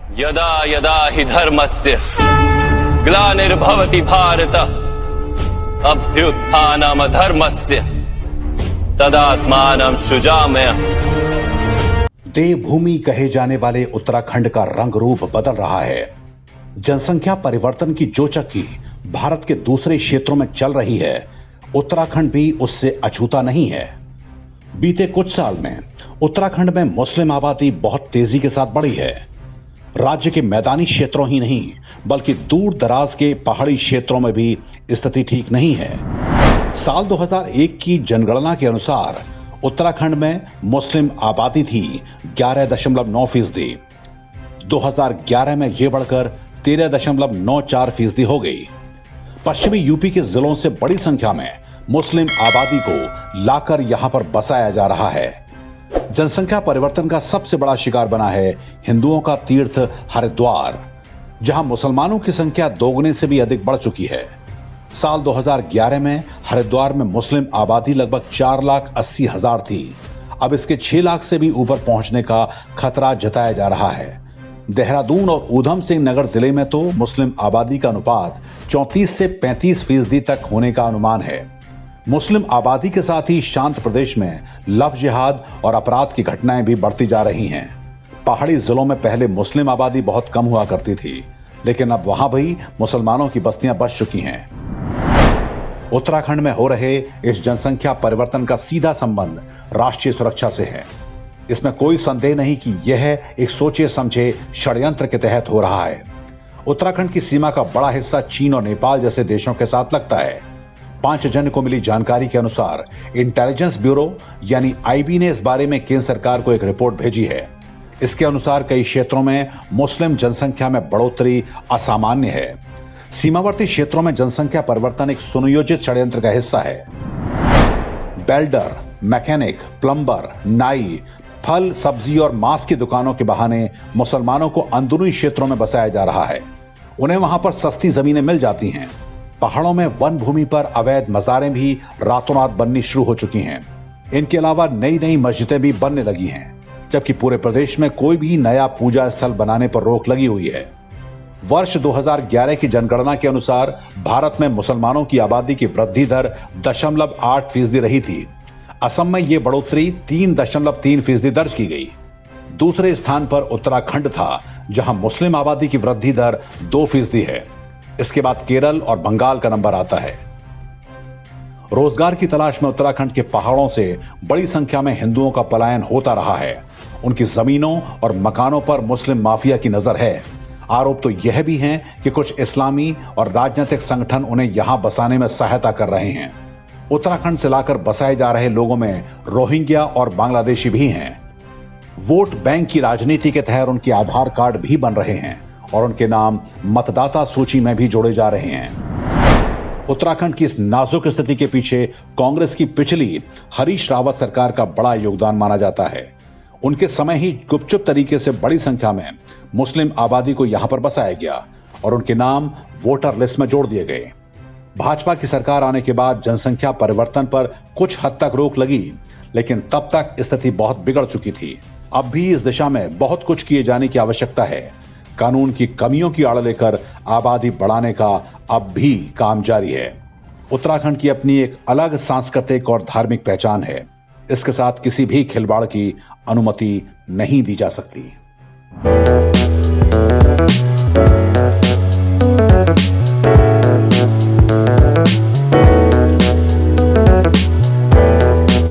यदा यदा हि धर्मस्य ग्लानिर्भवति भारत अभ्युत्थानमधर्मस्य तदात्मानं सृजाम्यहम्। देवभूमि कहे जाने वाले उत्तराखंड का रंग रूप बदल रहा है। जनसंख्या परिवर्तन की जो चक्की भारत के दूसरे क्षेत्रों में चल रही है, उत्तराखंड भी उससे अछूता नहीं है। बीते कुछ साल में उत्तराखंड में मुस्लिम आबादी बहुत तेजी के साथ बढ़ी है। राज्य के मैदानी क्षेत्रों ही नहीं बल्कि दूर दराज के पहाड़ी क्षेत्रों में भी स्थिति ठीक नहीं है। साल 2001 की जनगणना के अनुसार उत्तराखंड में मुस्लिम आबादी थी 11.9%। 2011 में यह बढ़कर 13.94% हो गई। पश्चिमी यूपी के जिलों से बड़ी संख्या में मुस्लिम आबादी को लाकर यहां पर बसाया जा रहा है। जनसंख्या परिवर्तन का सबसे बड़ा शिकार बना है हिंदुओं का तीर्थ हरिद्वार, जहां मुसलमानों की संख्या दोगुने से भी अधिक बढ़ चुकी है। साल 2011 में हरिद्वार में मुस्लिम आबादी लगभग 4,80,000 थी। अब इसके 6 लाख से भी ऊपर पहुंचने का खतरा जताया जा रहा है। देहरादून और ऊधम सिंह नगर जिले में तो मुस्लिम आबादी का अनुपात 34 से 35% तक होने का अनुमान है। मुस्लिम आबादी के साथ ही शांत प्रदेश में लव जिहाद और अपराध की घटनाएं भी बढ़ती जा रही हैं। पहाड़ी जिलों में पहले मुस्लिम आबादी बहुत कम हुआ करती थी, लेकिन अब वहां भी मुसलमानों की बस्तियां बस चुकी हैं। उत्तराखंड में हो रहे इस जनसंख्या परिवर्तन का सीधा संबंध राष्ट्रीय सुरक्षा से है। इसमें कोई संदेह नहीं कि यह एक सोचे समझे षड्यंत्र के तहत हो रहा है। उत्तराखंड की सीमा का बड़ा हिस्सा चीन और नेपाल जैसे देशों के साथ लगता है। 5 जन को मिली जानकारी के अनुसार इंटेलिजेंस ब्यूरो यानी आईबी ने इस बारे में केंद्र सरकार को एक रिपोर्ट भेजी है। इसके अनुसार कई क्षेत्रों में मुस्लिम जनसंख्या में बढ़ोतरी असामान्य है। सीमावर्ती क्षेत्रों में जनसंख्या परिवर्तन एक सुनियोजित षड्यंत्र का हिस्सा है। बेल्डर, मैकेनिक, प्लम्बर, नाई, फल, सब्जी और मांस की दुकानों के बहाने मुसलमानों को अंदरूनी क्षेत्रों में बसाया जा रहा है। उन्हें वहां पर सस्ती जमीनें मिल जाती हैं। पहाड़ों में वन भूमि पर अवैध मज़ारें भी रातों रात बननी शुरू हो चुकी हैं। इनके अलावा नई नई मस्जिदें भी बनने लगी हैं, जबकि पूरे प्रदेश में कोई भी नया पूजा स्थल बनाने पर रोक लगी हुई है। वर्ष 2011 की जनगणना के अनुसार भारत में मुसलमानों की आबादी की वृद्धि दर 0.8% रही थी। असम में यह बढ़ोतरी 3.3% दर्ज की गई। दूसरे स्थान पर उत्तराखंड था, जहां मुस्लिम आबादी की वृद्धि दर 2% है। इसके बाद केरल और बंगाल का नंबर आता है। रोजगार की तलाश में उत्तराखंड के पहाड़ों से बड़ी संख्या में हिंदुओं का पलायन होता रहा है। उनकी जमीनों और मकानों पर मुस्लिम माफिया की नजर है। आरोप तो यह भी हैं कि कुछ इस्लामी और राजनीतिक संगठन उन्हें यहां बसाने में सहायता कर रहे हैं। उत्तराखंड से लाकर बसाए जा रहे लोगों में रोहिंग्या और बांग्लादेशी भी हैं। वोट बैंक की राजनीति के तहत उनके आधार कार्ड भी बन रहे हैं और उनके नाम मतदाता सूची में भी जोड़े जा रहे हैं। उत्तराखंड की इस नाजुक स्थिति के पीछे कांग्रेस की पिछली हरीश रावत सरकार का बड़ा योगदान माना जाता है। उनके समय ही गुपचुप तरीके से बड़ी संख्या में मुस्लिम आबादी को यहां पर बसाया गया और उनके नाम वोटर लिस्ट में जोड़ दिए गए। भाजपा की सरकार आने के बाद जनसंख्या परिवर्तन पर कुछ हद तक रोक लगी, लेकिन तब तक स्थिति बहुत बिगड़ चुकी थी। अब भी इस दिशा में बहुत कुछ किए जाने की आवश्यकता है। कानून की कमियों की आड़ लेकर आबादी बढ़ाने का अब भी काम जारी है। उत्तराखंड की अपनी एक अलग सांस्कृतिक और धार्मिक पहचान है। इसके साथ किसी भी खिलवाड़ की अनुमति नहीं दी जा सकती।